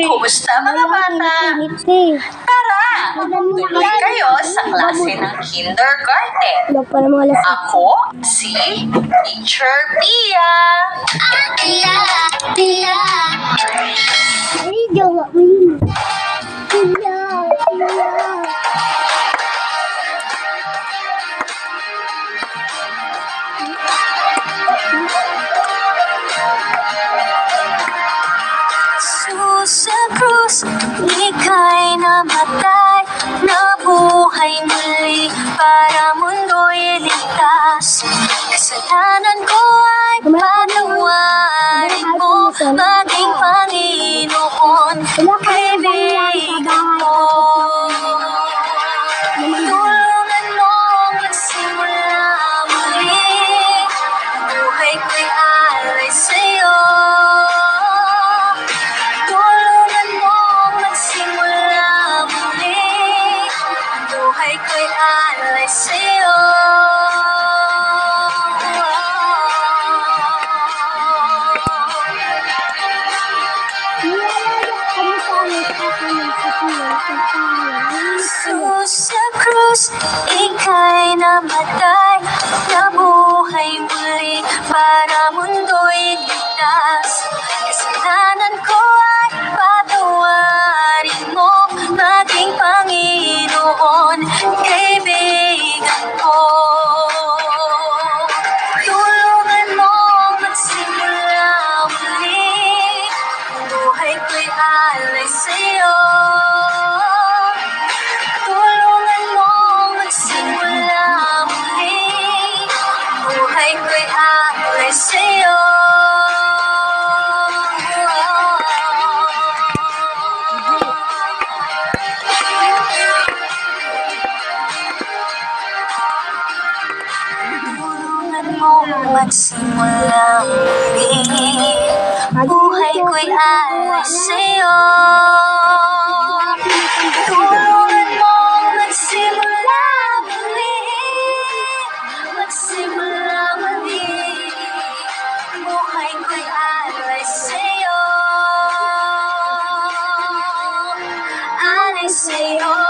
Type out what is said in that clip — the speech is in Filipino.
Kumusta mga bata? Tara, tuloy kayo sa klase ng kindergarten. Ako, si Teacher Pia. Sa krus, ika'y namatay, nabuhay muli para mundo'y ligtas. Kasalanan ko ay patawarin mo, maging Panginoon, kaibigan mo. Tulungan mong magsimula muli, buhay ko'y alay sa'yo. Buhay ko'y alay sa'yo. Sa krus, ika'y namatay, nabuhay muli para mundo'y ligtas. Kasalanan ko ay patawarin mo, maging Panginoon, kaibigan ko. Tulungan mong magsimula muli, buhay ko'y alay sa'yo. Tulungan mong magsimula muli, buhay ko'y alay sa'yo. Magsimula muli, buhay ko'y alay sa'yo. Tulungan mong magsimula muli, magsimula muli, buhay ko'y alay sa'yo. Alay sa'yo.